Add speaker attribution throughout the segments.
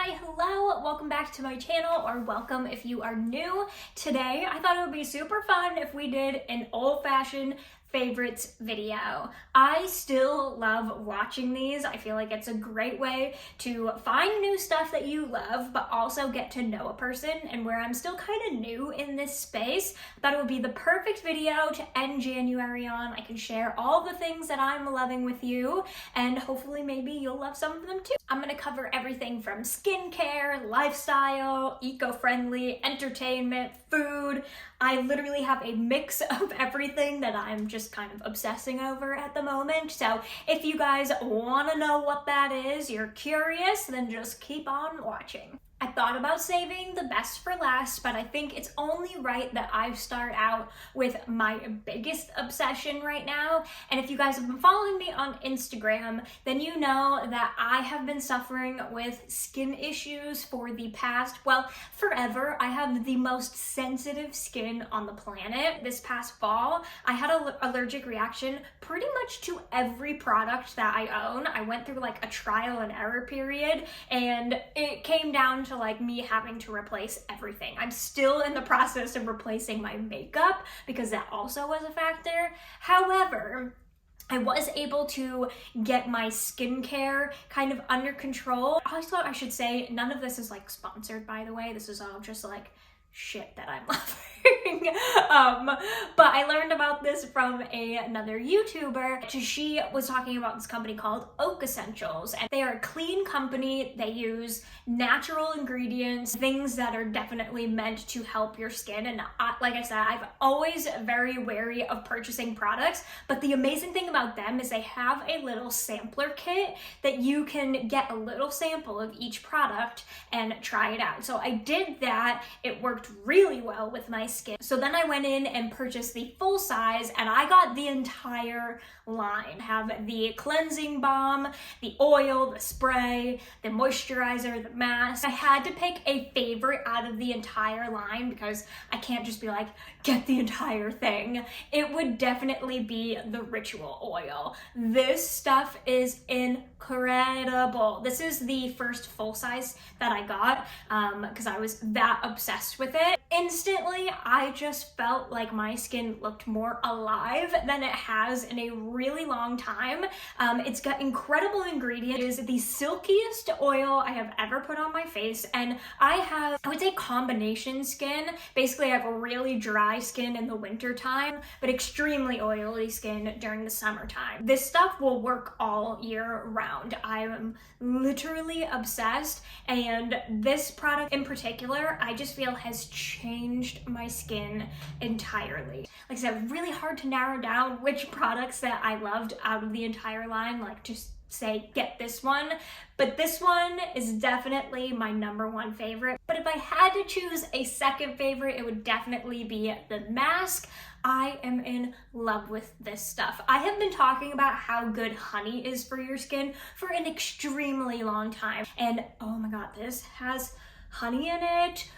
Speaker 1: Hi, hello, welcome back to my channel, or welcome if you are new. Today, I thought it would be super fun if we did an old-fashioned favorites video. I still love watching these. I feel like it's a great way to find new stuff that you love, but also get to know a person. And where I'm still kind of new in this space, I thought it would be the perfect video to end January on. I can share all the things that I'm loving with you, and hopefully maybe you'll love some of them too. I'm gonna cover everything from skincare, lifestyle, eco-friendly, entertainment, food. I literally have a mix of everything that I'm just kind of obsessing over at the moment. So if you guys want to know what that is, you're curious, then just keep on watching. I thought about saving the best for last, but I think it's only right that I start out with my biggest obsession right now. And if you guys have been following me on Instagram, then you know that I have been suffering with skin issues for the past, well, forever. I have the most sensitive skin on the planet. This past fall, I had an allergic reaction pretty much to every product that I own. I went through like a trial and error period, and it came down to like me having to replace everything. I'm still in the process of replacing my makeup because that also was a factor. However, I was able to get my skincare kind of under control. I thought I should say none of this is like sponsored, by the way. This is all just like shit that I'm loving. But I learned about this from another YouTuber. She was talking about this company called Oak Essentials, and they are a clean company. They use natural ingredients, things that are definitely meant to help your skin. And like I said, I'm always very wary of purchasing products, but the amazing thing about them is they have a little sampler kit that you can get a little sample of each product and try it out. So I did that. It worked really well with my skin. So then I went in and purchased the full size, and I got the entire line. Have the cleansing balm, the oil, the spray, the moisturizer, the mask. I had to pick a favorite out of the entire line because I can't just be like, get the entire thing. It would definitely be the Ritual oil. This stuff is incredible. This is the first full size that I got because I was that obsessed with it. Instantly, I just felt like my skin looked more alive than it has in a really long time. It's got incredible ingredients. It is the silkiest oil I have ever put on my face, and I would say combination skin. Basically, I have a really dry skin in the winter time, but extremely oily skin during the summertime. This stuff will work all year round. I am literally obsessed, and this product in particular, I just feel has changed my skin entirely. Like I said, really hard to narrow down which products that I loved out of the entire line, like just say get this one, but this one is definitely my #1 favorite. But if I had to choose a second favorite, it would definitely be the mask. I am in love with this stuff. I have been talking about how good honey is for your skin for an extremely long time, and oh my god, this has honey in it.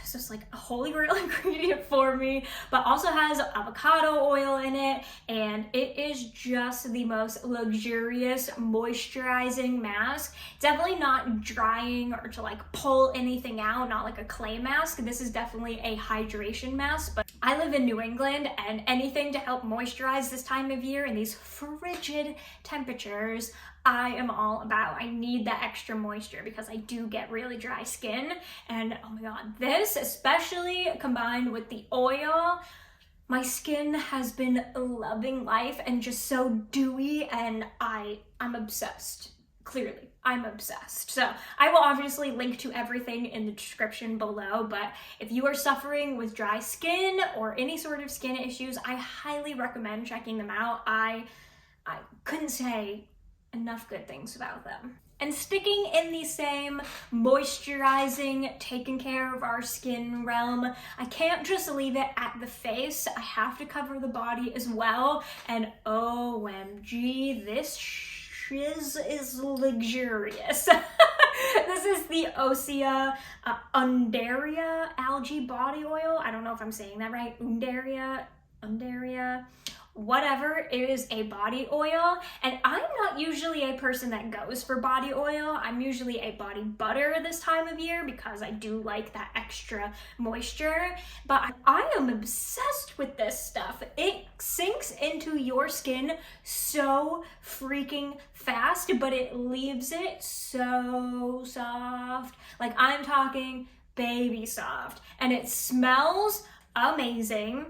Speaker 1: It's just like a holy grail ingredient for me, but also has avocado oil in it, and it is just the most luxurious moisturizing mask. Definitely not drying or to like pull anything out, not like a clay mask. This is definitely a hydration mask, but I live in New England, and anything to help moisturize this time of year in these frigid temperatures, I am all about. I need that extra moisture because I do get really dry skin, and oh my god, this, especially combined with the oil, my skin has been loving life and just so dewy, and I'm obsessed. Clearly, I'm obsessed. So I will obviously link to everything in the description below, but if you are suffering with dry skin or any sort of skin issues, I highly recommend checking them out. I couldn't say enough good things about them. And sticking in the same moisturizing, taking care of our skin realm, I can't just leave it at the face. I have to cover the body as well. And OMG, this shiz is luxurious. This is the Osea Undaria Algae Body Oil. I don't know if I'm saying that right. Undaria area, whatever. It is a body oil, and I'm not usually a person that goes for body oil. I'm usually a body butter this time of year because I do like that extra moisture, but I am obsessed with this stuff. It sinks into your skin so freaking fast, but it leaves it so soft. Like, I'm talking baby soft, and it smells amazing.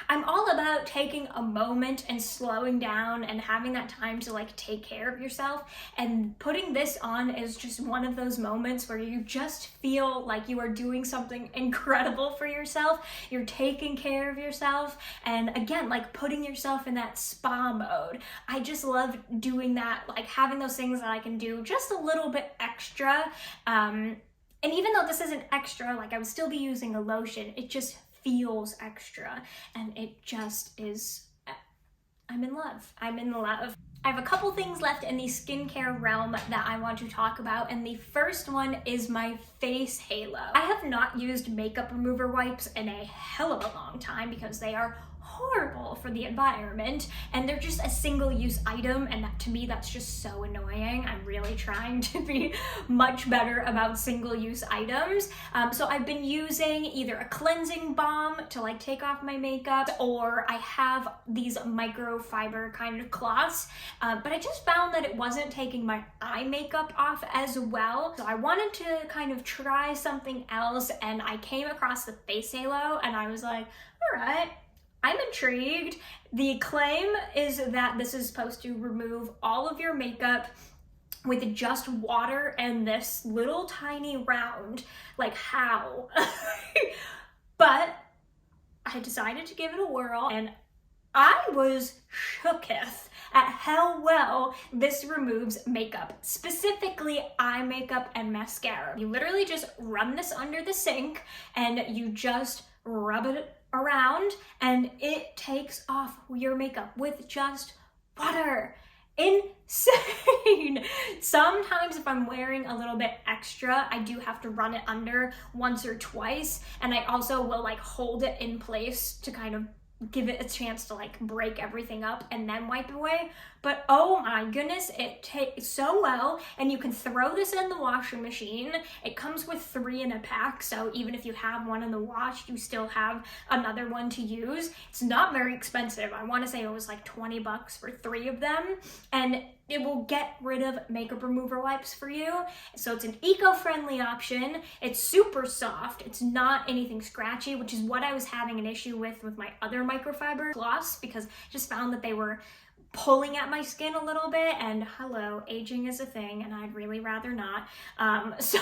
Speaker 1: I'm all about taking a moment and slowing down and having that time to like take care of yourself, and putting this on is just one of those moments where you just feel like you are doing something incredible for yourself. You're taking care of yourself, and again, like putting yourself in that spa mode. I just love doing that, like having those things that I can do just a little bit extra. And even though this isn't extra, like I would still be using a lotion, it just feels extra, and it just is, I'm in love. I'm in love. I have a couple things left in the skincare realm that I want to talk about, and the first one is my face halo. I have not used makeup remover wipes in a hell of a long time because they are horrible for the environment, and they're just a single-use item, and that, to me, that's just so annoying. I'm really trying to be much better about single-use items. So I've been using either a cleansing balm to like take off my makeup, or I have these microfiber kind of cloths, but I just found that it wasn't taking my eye makeup off as well. So I wanted to kind of try something else, and I came across the face halo, and I was like, all right, I'm intrigued. The claim is that this is supposed to remove all of your makeup with just water and this little tiny round. Like, how? But I decided to give it a whirl, and I was shooketh at how well this removes makeup, specifically eye makeup and mascara. You literally just run this under the sink, and you just rub it around, and it takes off your makeup with just water. Insane. Sometimes if I'm wearing a little bit extra, I do have to run it under once or twice, and I also will like hold it in place to kind of give it a chance to like break everything up and then wipe it away. But oh my goodness, it takes so well, and you can throw this in the washing machine. It comes with 3 in a pack, so even if you have one in the wash, you still have another one to use. It's not very expensive. I want to say it was like 20 bucks for 3 of them, and it will get rid of makeup remover wipes for you. So it's an eco-friendly option. It's super soft. It's not anything scratchy, which is what I was having an issue with my other microfiber gloss, because I just found that they were pulling at my skin a little bit, and hello, aging is a thing, and I'd really rather not. So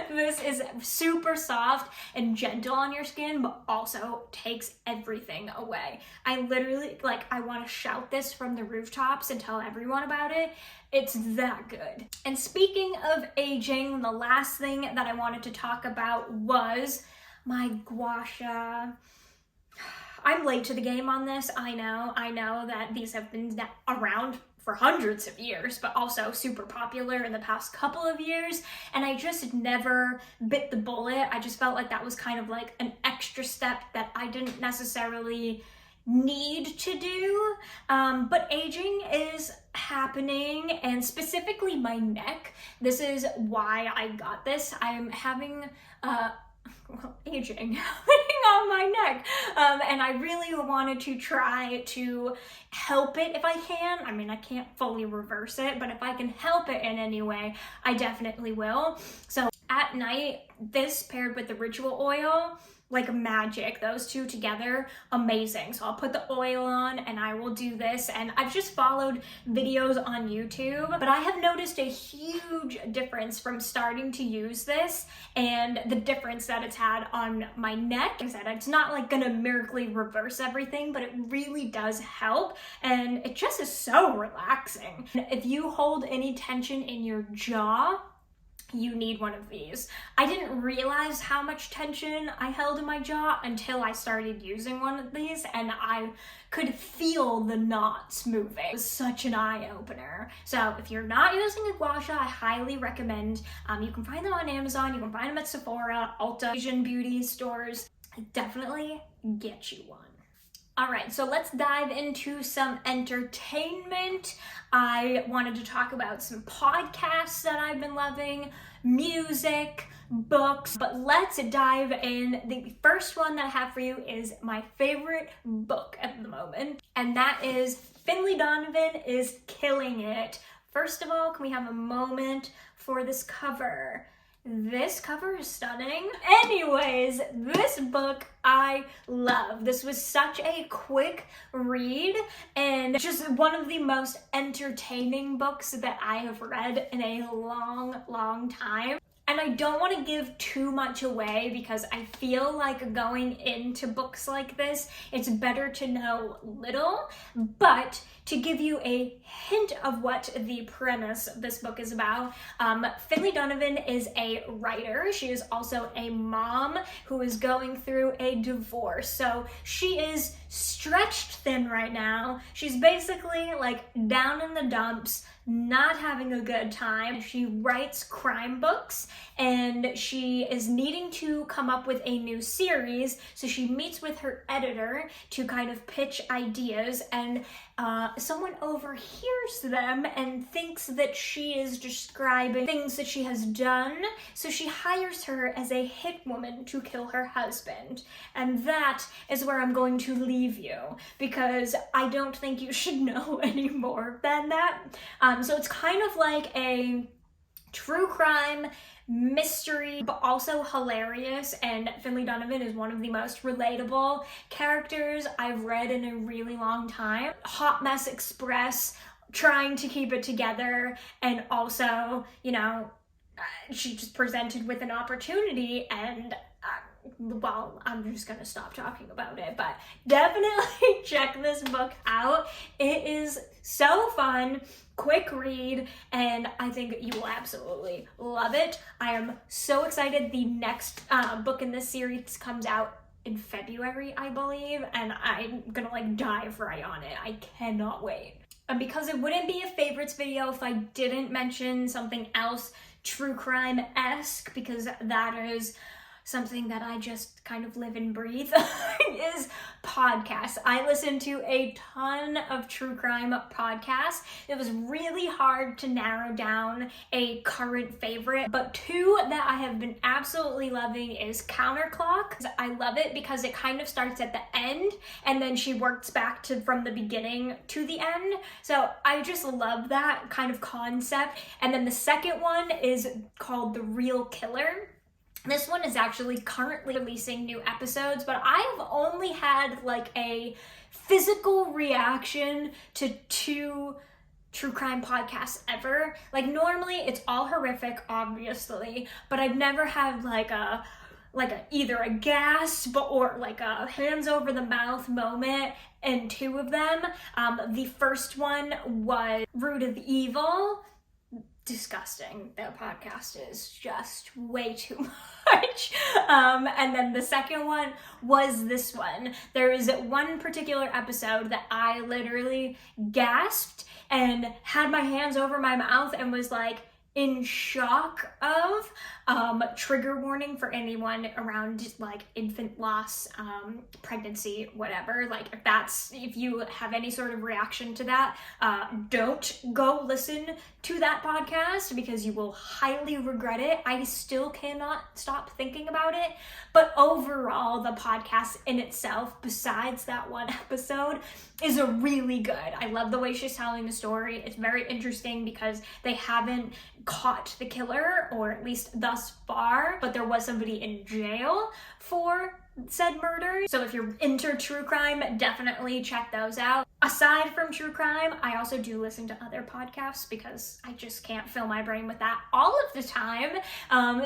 Speaker 1: this is super soft and gentle on your skin, but also takes everything away. I literally, like, I want to shout this from the rooftops and tell everyone about it. It's that good. And speaking of aging, the last thing that I wanted to talk about was my Gua Sha. I'm late to the game on this. I know that these have been around for hundreds of years, but also super popular in the past couple of years, and I just never bit the bullet. I just felt like that was kind of like an extra step that I didn't necessarily need to do, but aging is happening, and specifically my neck. This is why I got this. I'm having aging happening on my neck, and I really wanted to try to help it if I can. I mean, I can't fully reverse it, but if I can help it in any way, I definitely will. So at night, this paired with the ritual oil, like magic. Those two together, amazing. So I'll put the oil on and I will do this, and I've just followed videos on YouTube, but I have noticed a huge difference from starting to use this and the difference that it's had on my neck. Like I said, it's not like gonna miraculously reverse everything, but it really does help, and it just is so relaxing. If you hold any tension in your jaw, you need one of these. I didn't realize how much tension I held in my jaw until I started using one of these, and I could feel the knots moving. It was such an eye-opener. So if you're not using a Gua Sha, I highly recommend. You can find them on Amazon, you can find them at Sephora, Ulta, Asian beauty stores. Definitely get you one. All right, so let's dive into some entertainment. I wanted to talk about some podcasts that I've been loving, music, books, but let's dive in. The first one that I have for you is my favorite book at the moment, and that is Finlay Donovan is Killing It. First of all, can we have a moment for this cover? This cover is stunning. Anyways, this book I love. This was such a quick read and just one of the most entertaining books that I have read in a long time. And I don't want to give too much away because I feel like going into books like this, it's better to know little, but to give you a hint of what the premise of this book is about, Finlay Donovan is a writer. She is also a mom who is going through a divorce. So she is stretched thin right now. She's basically like down in the dumps, not having a good time. She writes crime books and she is needing to come up with a new series. So she meets with her editor to kind of pitch ideas, and someone overhears them and thinks that she is describing things that she has done. So she hires her as a hit woman to kill her husband. And that is where I'm going to leave you because I don't think you should know any more than that. So it's kind of like a true crime mystery, but also hilarious, and Finlay Donovan is one of the most relatable characters I've read in a really long time. Hot Mess Express, trying to keep it together, and also, you know, she just presented with an opportunity, and well, I'm just gonna stop talking about it, but definitely check this book out. It is so fun, quick read, and I think you will absolutely love it. I am so excited. The next book in this series comes out in February, I believe, and I'm gonna like dive right on it. I cannot wait. And because it wouldn't be a favorites video if I didn't mention something else true crime-esque, because that is something that I just kind of live and breathe, is podcasts. I listen to a ton of true crime podcasts. It was really hard to narrow down a current favorite, but two that I have been absolutely loving is Counterclock. I love it because it kind of starts at the end and then she works back to from the beginning to the end. So I just love that kind of concept. And then the second one is called The Real Killer. This one is actually currently releasing new episodes, but I have only had like a physical reaction to 2 true crime podcasts ever. Like normally it's all horrific, obviously, but I've never had like a either a gasp or like a hands over the mouth moment in 2 of them. The first one was Root of Evil. Disgusting. That podcast is just way too much. And then the second one was this one. There is one particular episode that I literally gasped and had my hands over my mouth and was like in shock of. Trigger warning for anyone around like infant loss, pregnancy, whatever. Like if you have any sort of reaction to that, don't go listen to that podcast because you will highly regret it. I still cannot stop thinking about it. But overall, the podcast in itself, besides that one episode, is a really good. I love the way she's telling the story. It's very interesting because they haven't caught the killer, or at least thus far, but there was somebody in jail for said murder. So if you're into true crime, definitely check those out. Aside from true crime, I also do listen to other podcasts because I just can't fill my brain with that all of the time.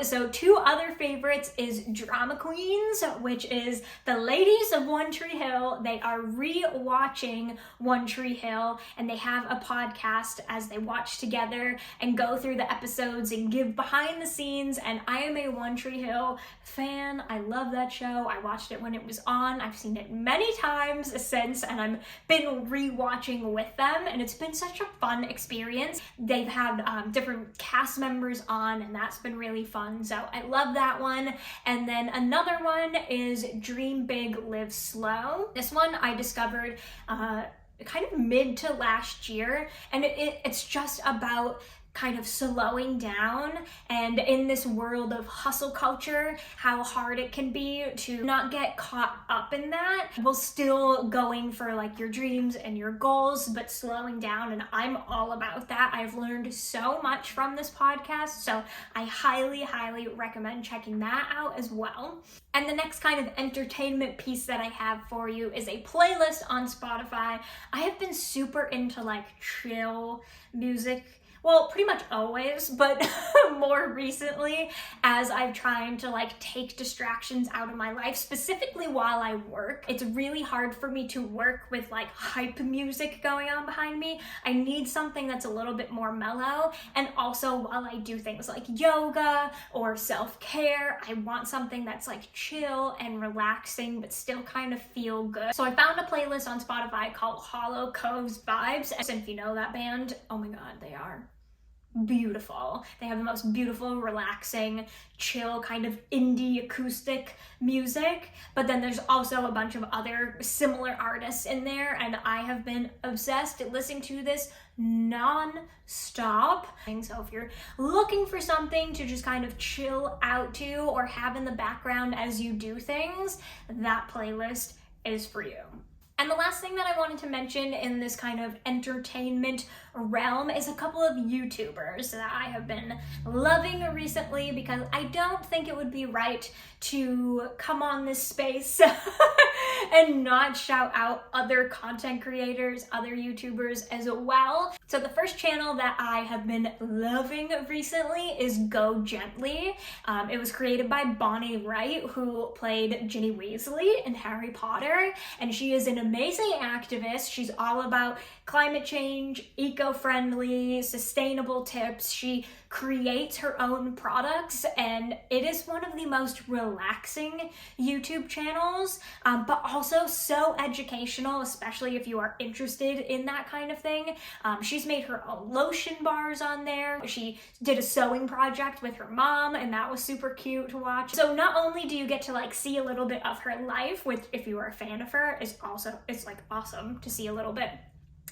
Speaker 1: So 2 other favorites is Drama Queens, which is the ladies of One Tree Hill. They are re-watching One Tree Hill, and they have a podcast as they watch together and go through the episodes and give behind the scenes. And I am a One Tree Hill fan. I love that show. I I watched it when it was on. I've seen it many times since, and I've been rewatching with them, and it's been such a fun experience. They've had different cast members on, and that's been really fun, so I love that one. And then another one is Dream Big, Live Slow. This one I discovered kind of mid to last year, and it's just about kind of slowing down, and in this world of hustle culture, how hard it can be to not get caught up in that while still going for like your dreams and your goals, but slowing down. And I'm all about that. I've learned so much from this podcast, so I highly recommend checking that out as well. And the next kind of entertainment piece that I have for you is a playlist on Spotify. I have been super into like chill music, well, pretty much always, but more recently as I've trying to like take distractions out of my life, specifically while I work. It's really hard for me to work with like hype music going on behind me. I need something that's a little bit more mellow, and also while I do things like yoga or self-care, I want something that's like chill and relaxing but still kind of feel good. So I found a playlist on Spotify called Hollow Coves Vibes, and if you know that band, oh my god, they are beautiful. They have the most beautiful, relaxing, chill kind of indie acoustic music, but then there's also a bunch of other similar artists in there, and I have been obsessed listening to this non-stop. So if you're looking for something to just kind of chill out to or have in the background as you do things, that playlist is for you. And the last thing that I wanted to mention in this kind of entertainment realm is a couple of YouTubers that I have been loving recently, because I don't think it would be right to come on this space and not shout out other content creators, other YouTubers as well. So the first channel that I have been loving recently is Go Gently. It was created by Bonnie Wright, who played Ginny Weasley in Harry Potter, and she is an amazing activist. She's all about climate change, eco-friendly, sustainable tips. She creates her own products, and it is one of the most relaxing YouTube channels, but also so educational, especially if you are interested in that kind of thing. She's made her own lotion bars on there. She did a sewing project with her mom, and that was super cute to watch. So not only do you get to like see a little bit of her life, which if you are a fan of her, it's like awesome to see a little bit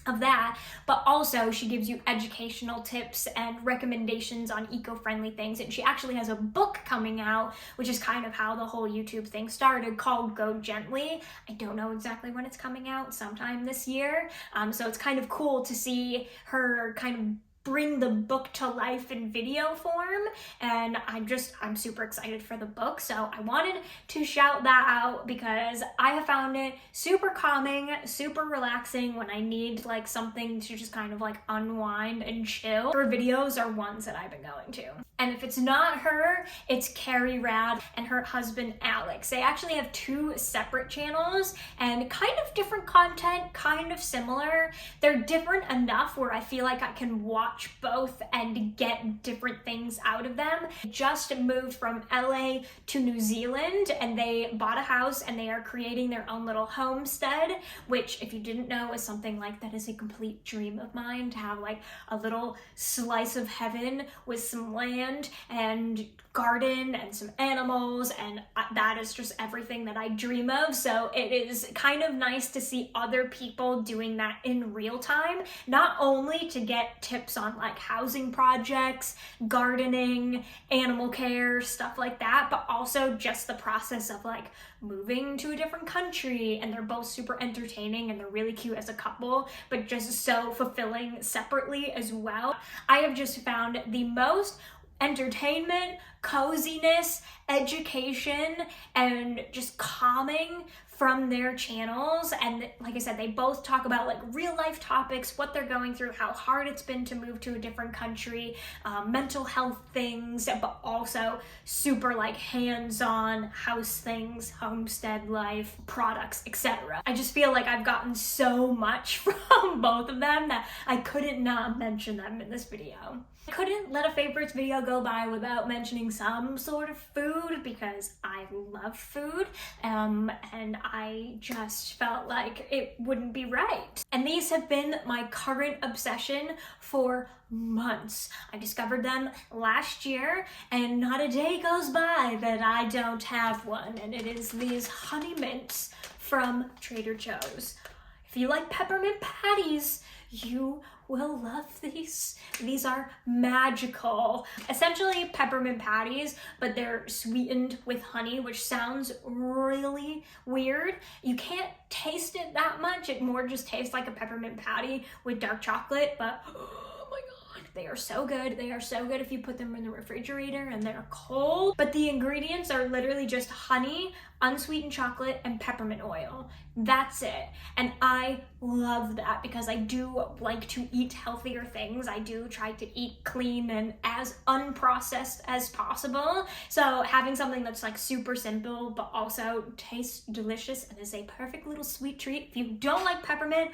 Speaker 1: of that, but also she gives you educational tips and recommendations on eco-friendly things. And she actually has a book coming out, which is kind of how the whole YouTube thing started, called Go Gently. I don't know exactly when it's coming out, sometime this year. So it's kind of cool to see her kind of bring the book to life in video form, and I'm super excited for the book. So I wanted to shout that out because I have found it super calming, super relaxing when I need like something to just kind of like unwind and chill. Her videos are ones that I've been going to. And if it's not her, it's Carrie Rad and her husband Alex. They actually have two separate channels and kind of different content, kind of similar. They're different enough where I feel like I can watch both and get different things out of them. They just moved from LA to New Zealand, and they bought a house and they are creating their own little homestead, which if you didn't know is something like that is a complete dream of mine, to have like a little slice of heaven with some land and garden and some animals, and that is just everything that I dream of. So it is kind of nice to see other people doing that in real time, not only to get tips on like housing projects, gardening, animal care, stuff like that, but also just the process of like moving to a different country. And they're both super entertaining and they're really cute as a couple, but just so fulfilling separately as well. I have just found the most entertainment, coziness, education, and just calming from their channels. And like I said, they both talk about like real life topics, what they're going through, how hard it's been to move to a different country, mental health things, but also super like hands-on house things, homestead life, products, etc. I just feel like I've gotten so much from both of them that I couldn't not mention them in this video. I couldn't let a favorites video go by without mentioning some sort of food because I love food, and I just felt like it wouldn't be right. And these have been my current obsession for months. I discovered them last year, and not a day goes by that I don't have one, and it is these honey mints from Trader Joe's. If you like peppermint patties, you will love these. These are magical. Essentially peppermint patties, but they're sweetened with honey, which sounds really weird. You can't taste it that much. It more just tastes like a peppermint patty with dark chocolate, but oh my God, they are so good. They are so good if you put them in the refrigerator and they're cold. But the ingredients are literally just honey, unsweetened chocolate, and peppermint oil. That's it. And I love that because I do like to eat healthier things. I do try to eat clean and as unprocessed as possible. So having something that's like super simple but also tastes delicious and is a perfect little sweet treat. If you don't like peppermint,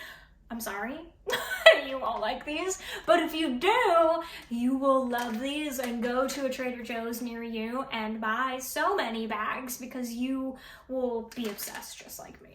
Speaker 1: I'm sorry, you won't like these, but if you do, you will love these, and go to a Trader Joe's near you and buy so many bags because you will be obsessed just like me.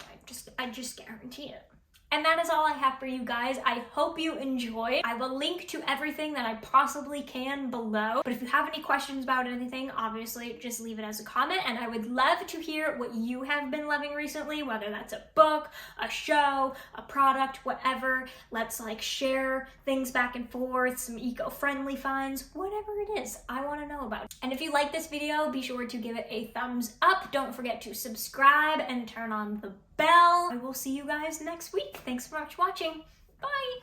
Speaker 1: I just guarantee it. And that is all I have for you guys. I hope you enjoyed. I will link to everything that I possibly can below. But if you have any questions about anything, obviously just leave it as a comment. And I would love to hear what you have been loving recently, whether that's a book, a show, a product, whatever. Let's like share things back and forth, some eco-friendly finds, whatever it is, I want to know about it. And if you like this video, be sure to give it a thumbs up. Don't forget to subscribe and turn on the bell. I will see you guys next week. Thanks so much for watching. Bye!